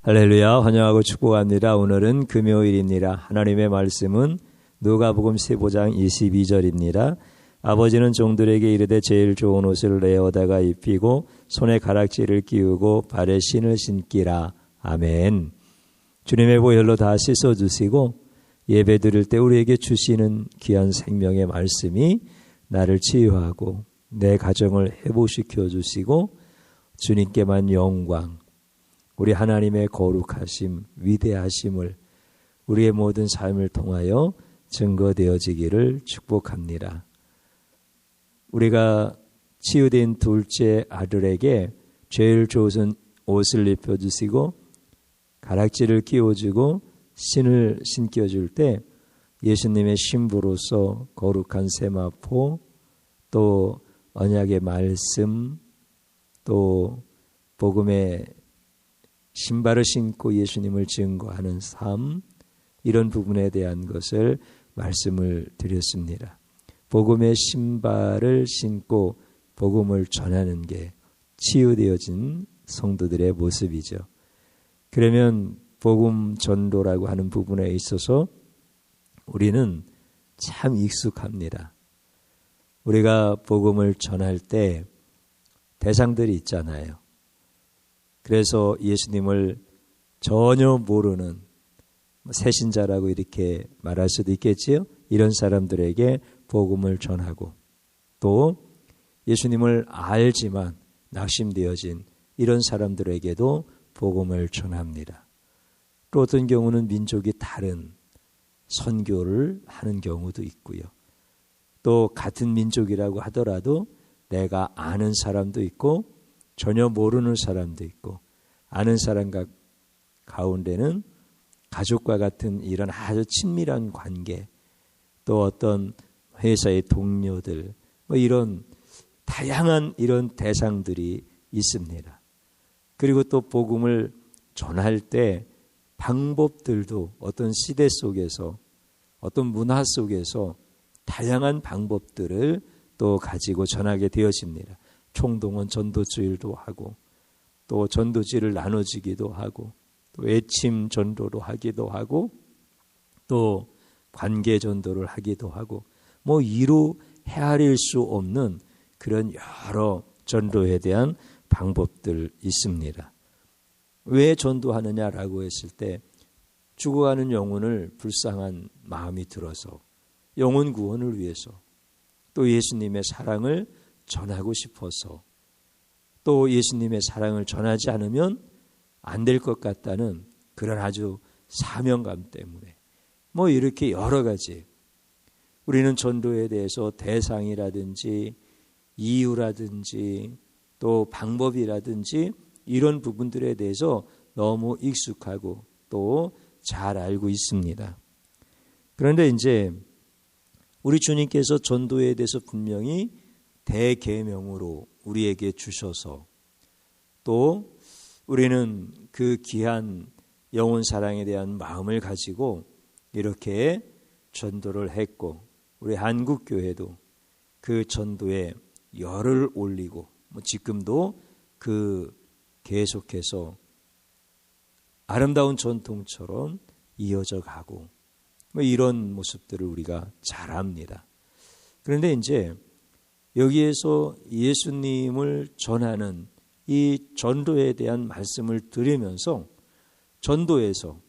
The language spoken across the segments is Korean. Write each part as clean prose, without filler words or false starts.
할렐루야, 환영하고 축복합니다. 오늘은 금요일입니다. 하나님의 말씀은 누가복음 15장 22절입니다. 아버지는 종들에게 이르되 제일 좋은 옷을 내어다가 입히고 손에 가락지를 끼우고 발에 신을 신기라. 아멘. 주님의 보혈로 다 씻어주시고 예배 드릴 때 우리에게 주시는 귀한 생명의 말씀이 나를 치유하고 내 가정을 회복시켜 주시고 주님께만 영광, 우리 하나님의 거룩하심, 위대하심을 우리의 모든 삶을 통하여 증거되어지기를 축복합니다. 우리가 치유된 둘째 아들에게 제일 좋은 옷을 입혀주시고 가락지를 끼워주고 신을 신겨줄 때 예수님의 신부로서 거룩한 세마포, 또 언약의 말씀, 또 복음의 신발을 신고 예수님을 증거하는 삶, 이런 부분에 대한 것을 말씀을 드렸습니다. 복음의 신발을 신고 복음을 전하는 게 치유되어진 성도들의 모습이죠. 그러면 복음 전도라고 하는 부분에 있어서 우리는 참 익숙합니다. 우리가 복음을 전할 때 대상들이 있잖아요. 그래서 예수님을 전혀 모르는 새신자라고 이렇게 말할 수도 있겠지요. 이런 사람들에게 복음을 전하고, 또 예수님을 알지만 낙심되어진 이런 사람들에게도 복음을 전합니다. 또 어떤 경우는 민족이 다른 선교를 하는 경우도 있고요. 또 같은 민족이라고 하더라도 내가 아는 사람도 있고 전혀 모르는 사람도 있고, 아는 사람 가운데는 가족과 같은 이런 아주 친밀한 관계, 또 어떤 회사의 동료들, 이런 다양한 이런 대상들이 있습니다. 그리고 또 복음을 전할 때 방법들도 어떤 시대 속에서, 어떤 문화 속에서 다양한 방법들을 또 가지고 전하게 되어집니다. 총동원 전도주일도 하고, 또 전도지를 나눠주기도 하고, 또 외침 전도로 하기도 하고, 또 관계 전도를 하기도 하고, 이루 헤아릴 수 없는 그런 여러 전도에 대한 방법들 있습니다. 왜 전도하느냐라고 했을 때 죽어가는 영혼을 불쌍한 마음이 들어서 영혼 구원을 위해서, 또 예수님의 사랑을 전하고 싶어서, 또 예수님의 사랑을 전하지 않으면 안 될 것 같다는 그런 아주 사명감 때문에 이렇게 여러 가지 우리는 전도에 대해서 대상이라든지 이유라든지 또 방법이라든지 이런 부분들에 대해서 너무 익숙하고 또 잘 알고 있습니다. 그런데 이제 우리 주님께서 전도에 대해서 분명히 대계명으로 우리에게 주셔서, 또 우리는 그 귀한 영혼 사랑에 대한 마음을 가지고 이렇게 전도를 했고, 우리 한국교회도 그 전도에 열을 올리고 지금도 그 계속해서 아름다운 전통처럼 이어져 가고 이런 모습들을 우리가 잘 압니다. 그런데 이제 여기에서 예수님을 전하는 이 전도에 대한 말씀을 드리면서 전도에서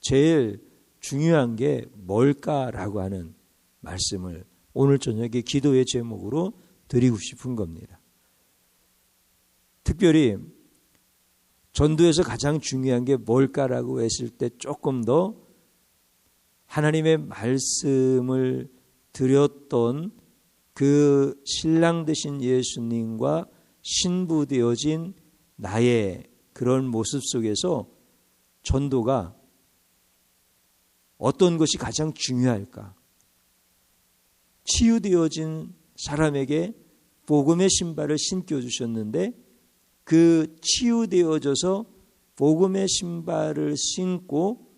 제일 중요한 게 뭘까라고 하는 말씀을 오늘 저녁에 기도의 제목으로 드리고 싶은 겁니다. 특별히 전도에서 가장 중요한 게 뭘까라고 했을 때 조금 더 하나님의 말씀을 드렸던 그 신랑 되신 예수님과 신부 되어진 나의 그런 모습 속에서 전도가 어떤 것이 가장 중요할까? 치유되어진 사람에게 복음의 신발을 신겨주셨는데, 그 치유되어져서 복음의 신발을 신고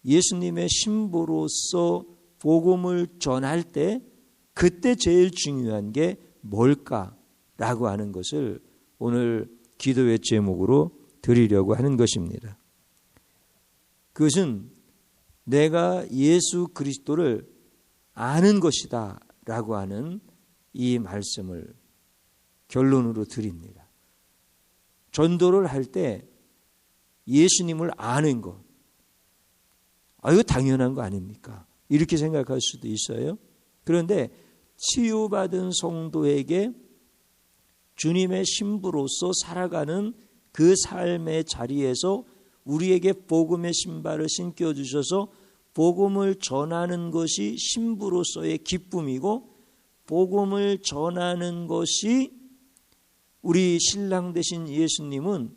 예수님의 신부로서 복음을 전할 때 그때 제일 중요한 게 뭘까라고 하는 것을 오늘 기도의 제목으로 드리려고 하는 것입니다. 그것은 내가 예수 그리스도를 아는 것이다 라고 하는 이 말씀을 결론으로 드립니다. 전도를 할 때 예수님을 아는 것, 이거 당연한 거 아닙니까? 이렇게 생각할 수도 있어요. 그런데 치유받은 성도에게 주님의 신부로서 살아가는 그 삶의 자리에서 우리에게 복음의 신발을 신겨주셔서 복음을 전하는 것이 신부로서의 기쁨이고, 복음을 전하는 것이 우리 신랑 되신 예수님은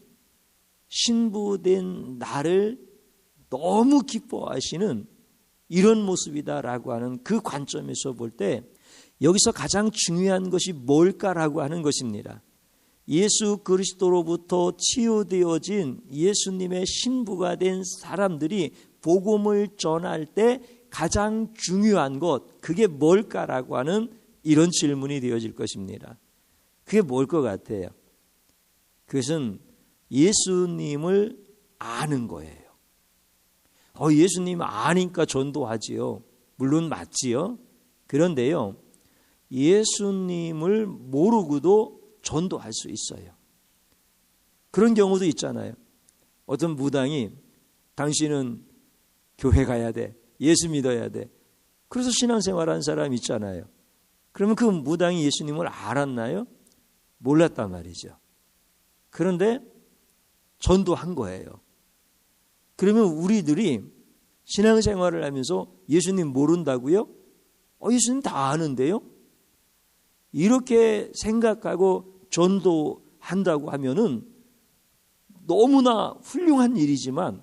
신부된 나를 너무 기뻐하시는 이런 모습이다라고 하는 그 관점에서 볼 때 여기서 가장 중요한 것이 뭘까라고 하는 것입니다. 예수 그리스도로부터 치유되어진 예수님의 신부가 된 사람들이 복음을 전할 때 가장 중요한 것, 그게 뭘까라고 하는 이런 질문이 되어질 것입니다. 그게 뭘 것 같아요? 그것은 예수님을 아는 거예요. 예수님 아니까 전도하지요. 물론 맞지요. 그런데요, 예수님을 모르고도 전도할 수 있어요. 그런 경우도 있잖아요. 어떤 무당이 당신은 교회 가야 돼, 예수 믿어야 돼, 그래서 신앙생활한 사람 있잖아요. 그러면 그 무당이 예수님을 알았나요? 몰랐단 말이죠. 그런데 전도한 거예요. 그러면 우리들이 신앙생활을 하면서 예수님 모른다고요? 예수님 다 아는데요? 이렇게 생각하고 전도한다고 하면은 너무나 훌륭한 일이지만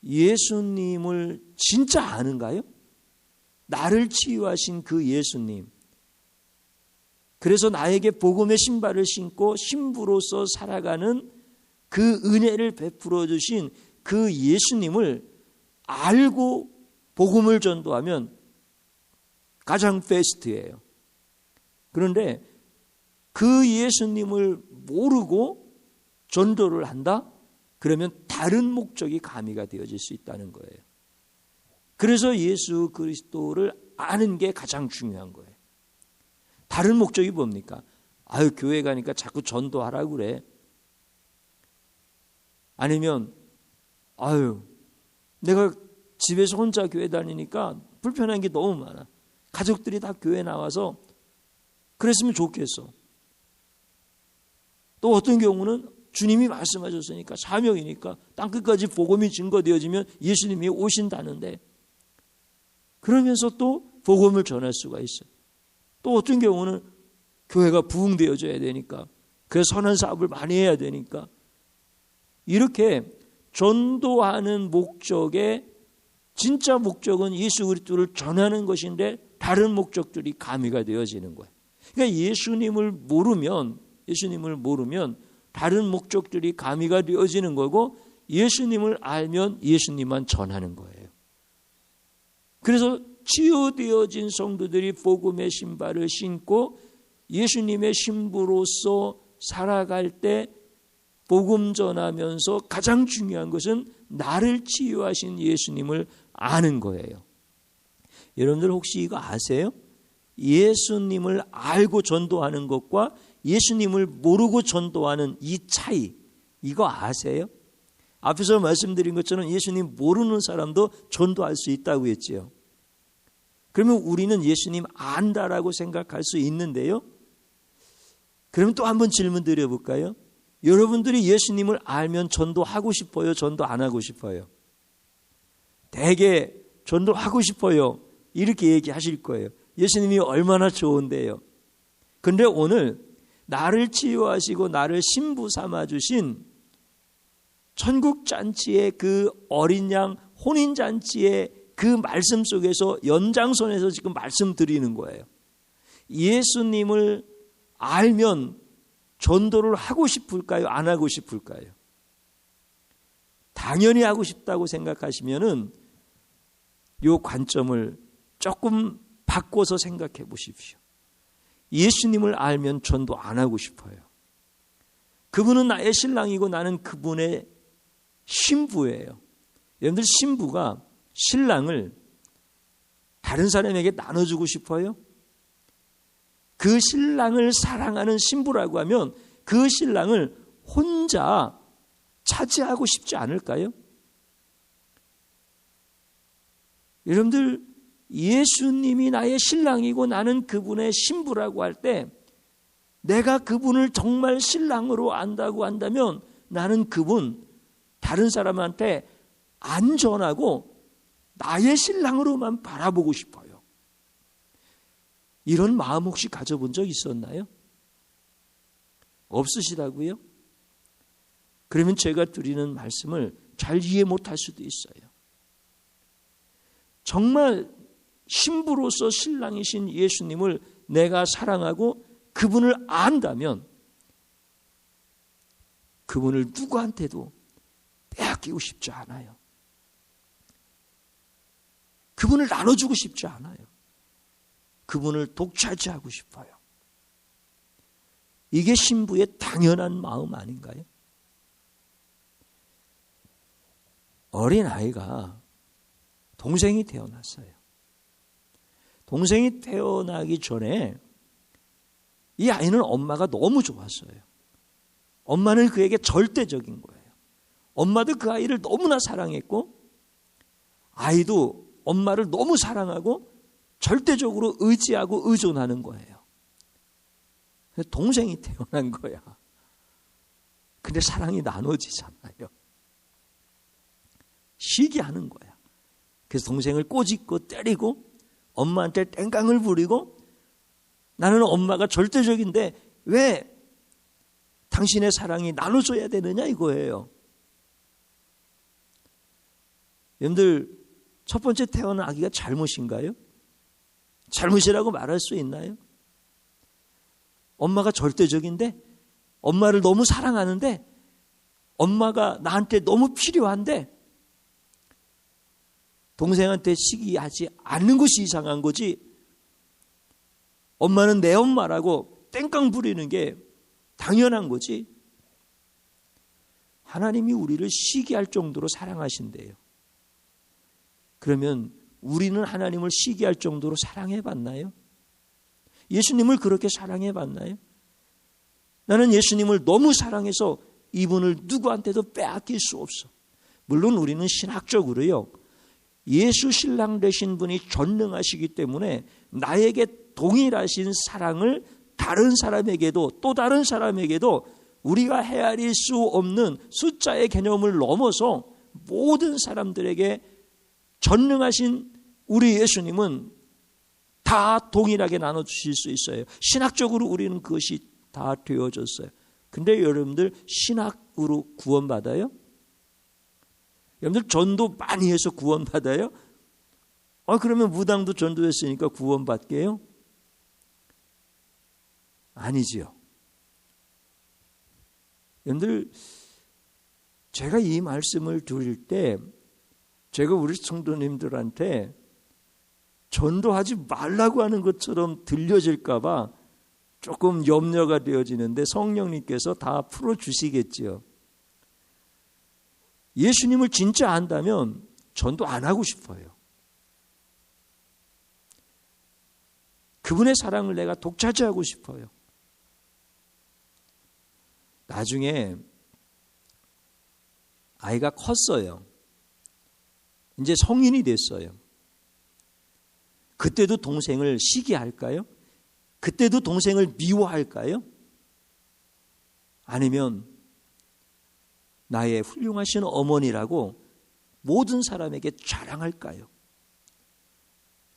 예수님을 진짜 아는가요? 나를 치유하신 그 예수님, 그래서 나에게 복음의 신발을 신고 신부로서 살아가는 그 은혜를 베풀어 주신 그 예수님을 알고 복음을 전도하면 가장 베스트예요. 그런데 그 예수님을 모르고 전도를 한다? 그러면 다른 목적이 가미가 되어질 수 있다는 거예요. 그래서 예수 그리스도를 아는 게 가장 중요한 거예요. 다른 목적이 뭡니까? 교회 가니까 자꾸 전도하라고 그래. 아니면 내가 집에서 혼자 교회 다니니까 불편한 게 너무 많아. 가족들이 다 교회 나와서 그랬으면 좋겠어. 또 어떤 경우는 주님이 말씀하셨으니까, 사명이니까 땅끝까지 복음이 증거되어지면 예수님이 오신다는데, 그러면서 또 복음을 전할 수가 있어요. 또 어떤 경우는 교회가 부흥되어져야 되니까, 그래서 선한 사업을 많이 해야 되니까, 이렇게 전도하는 목적의 진짜 목적은 예수 그리스도를 전하는 것인데 다른 목적들이 가미가 되어지는 거예요. 그러니까 예수님을 모르면 다른 목적들이 가미가 되어지는 거고, 예수님을 알면 예수님만 전하는 거예요. 그래서 치유되어진 성도들이 복음의 신발을 신고 예수님의 신부로서 살아갈 때 복음 전하면서 가장 중요한 것은 나를 치유하신 예수님을 아는 거예요. 여러분들 혹시 이거 아세요? 예수님을 알고 전도하는 것과 예수님을 모르고 전도하는 이 차이, 이거 아세요? 앞에서 말씀드린 것처럼 예수님 모르는 사람도 전도할 수 있다고 했지요. 그러면 우리는 예수님 안다라고 생각할 수 있는데요. 그러면 또 한번 질문 드려볼까요? 여러분들이 예수님을 알면 전도하고 싶어요? 전도 안 하고 싶어요? 대개 전도하고 싶어요. 이렇게 얘기하실 거예요. 예수님이 얼마나 좋은데요. 그런데 오늘 나를 치유하시고 나를 신부 삼아주신 천국잔치의 그 어린 양 혼인잔치의 그 말씀 속에서 연장선에서 지금 말씀드리는 거예요. 예수님을 알면 전도를 하고 싶을까요? 안 하고 싶을까요? 당연히 하고 싶다고 생각하시면은 이 관점을 조금 바꿔서 생각해 보십시오. 예수님을 알면 전도 안 하고 싶어요. 그분은 나의 신랑이고 나는 그분의 신부예요. 여러분들 신부가 신랑을 다른 사람에게 나눠주고 싶어요? 그 신랑을 사랑하는 신부라고 하면 그 신랑을 혼자 차지하고 싶지 않을까요? 여러분들 예수님이 나의 신랑이고 나는 그분의 신부라고 할 때 내가 그분을 정말 신랑으로 안다고 한다면 나는 그분 다른 사람한테 안전하고 나의 신랑으로만 바라보고 싶어요. 이런 마음 혹시 가져본 적 있었나요? 없으시다고요? 그러면 제가 드리는 말씀을 잘 이해 못할 수도 있어요. 정말 신부로서 신랑이신 예수님을 내가 사랑하고 그분을 안다면 그분을 누구한테도 빼앗기고 싶지 않아요. 그분을 나눠주고 싶지 않아요. 그분을 독차지하고 싶어요. 이게 신부의 당연한 마음 아닌가요? 어린아이가 동생이 태어났어요. 동생이 태어나기 전에 이 아이는 엄마가 너무 좋았어요. 엄마는 그에게 절대적인 거예요. 엄마도 그 아이를 너무나 사랑했고 아이도 엄마를 너무 사랑하고 절대적으로 의지하고 의존하는 거예요. 동생이 태어난 거야. 근데 사랑이 나눠지잖아요. 시기하는 거야. 그래서 동생을 꼬집고 때리고 엄마한테 땡깡을 부리고 나는 엄마가 절대적인데 왜 당신의 사랑이 나눠줘야 되느냐 이거예요. 여러분들 첫 번째 태어난 아기가 잘못인가요? 잘못이라고 말할 수 있나요? 엄마가 절대적인데 엄마를 너무 사랑하는데 엄마가 나한테 너무 필요한데 동생한테 시기하지 않는 것이 이상한 거지 엄마는 내 엄마라고 땡깡 부리는 게 당연한 거지. 하나님이 우리를 시기할 정도로 사랑하신대요. 그러면 우리는 하나님을 시기할 정도로 사랑해봤나요? 예수님을 그렇게 사랑해봤나요? 나는 예수님을 너무 사랑해서 이분을 누구한테도 빼앗길 수 없어. 물론 우리는 신학적으로요. 예수 신랑 되신 분이 전능하시기 때문에 나에게 동일하신 사랑을 다른 사람에게도 또 다른 사람에게도 우리가 헤아릴 수 없는 숫자의 개념을 넘어서 모든 사람들에게 전능하신 우리 예수님은 다 동일하게 나눠주실 수 있어요. 신학적으로 우리는 그것이 다 되어졌어요. 근데 여러분들 신학으로 구원받아요? 여러분들 전도 많이 해서 구원받아요? 그러면 무당도 전도했으니까 구원받게요? 아니지요. 여러분들 제가 이 말씀을 드릴 때 제가 우리 성도님들한테 전도하지 말라고 하는 것처럼 들려질까 봐 조금 염려가 되어지는데 성령님께서 다 풀어주시겠지요. 예수님을 진짜 안다면 전도 안 하고 싶어요. 그분의 사랑을 내가 독차지하고 싶어요. 나중에 아이가 컸어요. 이제 성인이 됐어요. 그때도 동생을 시기할까요? 그때도 동생을 미워할까요? 아니면 나의 훌륭하신 어머니라고 모든 사람에게 자랑할까요?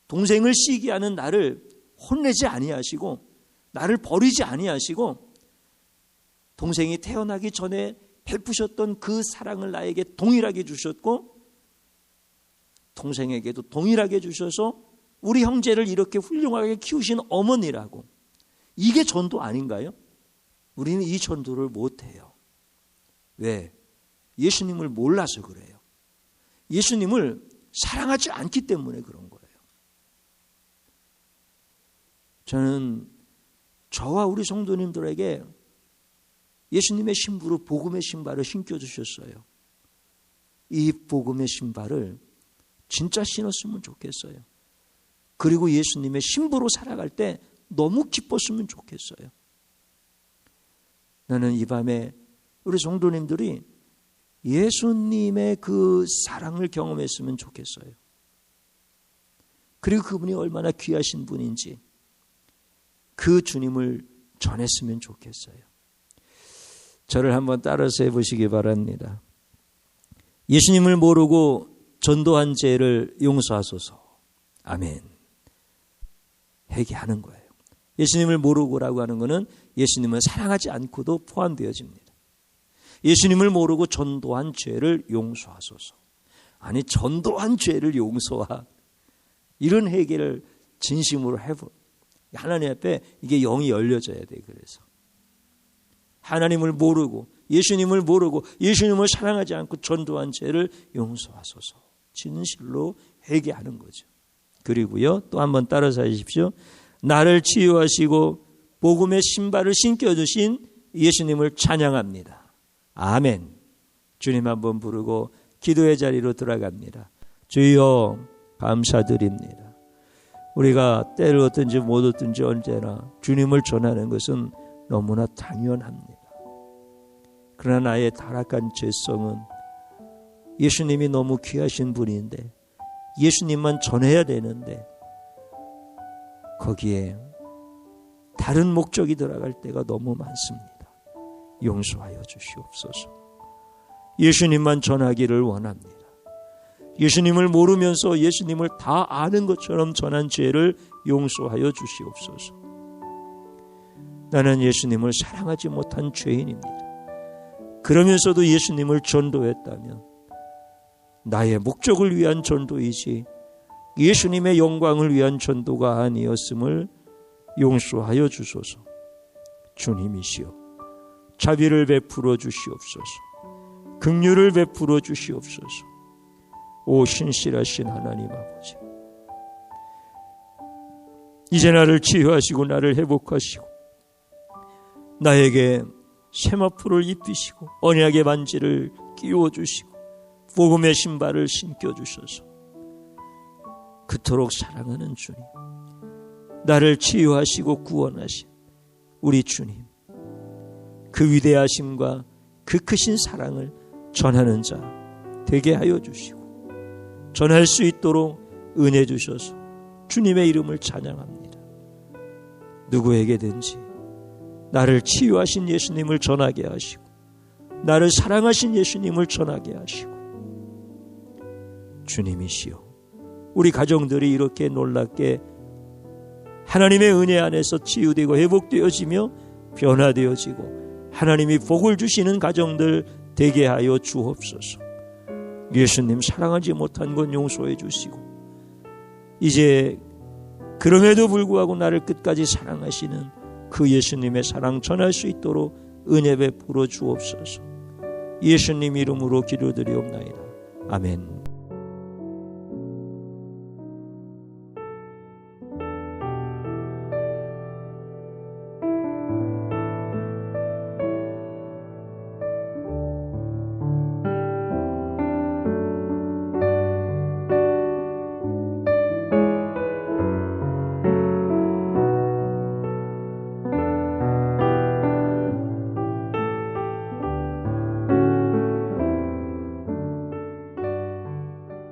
동생을 시기하는 나를 혼내지 아니하시고 나를 버리지 아니하시고 동생이 태어나기 전에 베푸셨던 그 사랑을 나에게 동일하게 주셨고 동생에게도 동일하게 주셔서 우리 형제를 이렇게 훌륭하게 키우신 어머니라고. 이게 전도 아닌가요? 우리는 이 전도를 못해요. 왜? 예수님을 몰라서 그래요. 예수님을 사랑하지 않기 때문에 그런 거예요. 저는 저와 우리 성도님들에게 예수님의 신부로 복음의 신발을 신겨주셨어요. 이 복음의 신발을 진짜 신었으면 좋겠어요. 그리고 예수님의 신부로 살아갈 때 너무 기뻤으면 좋겠어요. 나는 이 밤에 우리 성도님들이 예수님의 그 사랑을 경험했으면 좋겠어요. 그리고 그분이 얼마나 귀하신 분인지 그 주님을 전했으면 좋겠어요. 저를 한번 따라서 해보시기 바랍니다. 예수님을 모르고 전도한 죄를 용서하소서. 아멘. 회개하는 거예요. 예수님을 모르고라고 하는 것은 예수님을 사랑하지 않고도 포함되어집니다. 예수님을 모르고 전도한 죄를 용서하소서. 아니, 전도한 죄를 용서하. 이런 회개를 진심으로 해보. 하나님 앞에 이게 영이 열려져야 돼. 그래서 하나님을 모르고 예수님을 모르고 예수님을 사랑하지 않고 전도한 죄를 용서하소서. 진실로 회개하는 거죠. 그리고요, 또 한번 따라서 하십시오. 나를 치유하시고 복음의 신발을 신겨주신 예수님을 찬양합니다. 아멘. 주님 한번 부르고 기도의 자리로 들어갑니다. 주여 감사드립니다. 우리가 때를 얻든지 못 얻든지 언제나 주님을 전하는 것은 너무나 당연합니다. 그러나 나의 타락한 죄성은 예수님이 너무 귀하신 분인데 예수님만 전해야 되는데 거기에 다른 목적이 들어갈 때가 너무 많습니다. 용서하여 주시옵소서. 예수님만 전하기를 원합니다. 예수님을 모르면서 예수님을 다 아는 것처럼 전한 죄를 용서하여 주시옵소서. 나는 예수님을 사랑하지 못한 죄인입니다. 그러면서도 예수님을 전도했다면 나의 목적을 위한 전도이지 예수님의 영광을 위한 전도가 아니었음을 용서하여 주소서. 주님이시여 자비를 베풀어 주시옵소서. 긍휼을 베풀어 주시옵소서. 오 신실하신 하나님 아버지, 이제 나를 치유하시고 나를 회복하시고 나에게 세마포를 입히시고 언약의 반지를 끼워주시고 복음의 신발을 신겨주셔서 그토록 사랑하는 주님, 나를 치유하시고 구원하신 우리 주님, 그 위대하심과 그 크신 사랑을 전하는 자 되게 하여 주시고 전할 수 있도록 은혜 주셔서 주님의 이름을 찬양합니다. 누구에게든지 나를 치유하신 예수님을 전하게 하시고 나를 사랑하신 예수님을 전하게 하시고 주님이시여 우리 가정들이 이렇게 놀랍게 하나님의 은혜 안에서 치유되고 회복되어지며 변화되어지고 하나님이 복을 주시는 가정들 되게 하여 주옵소서. 예수님 사랑하지 못한 건 용서해 주시고 이제 그럼에도 불구하고 나를 끝까지 사랑하시는 그 예수님의 사랑 전할 수 있도록 은혜 베풀어 주옵소서. 예수님 이름으로 기도드리옵나이다. 아멘.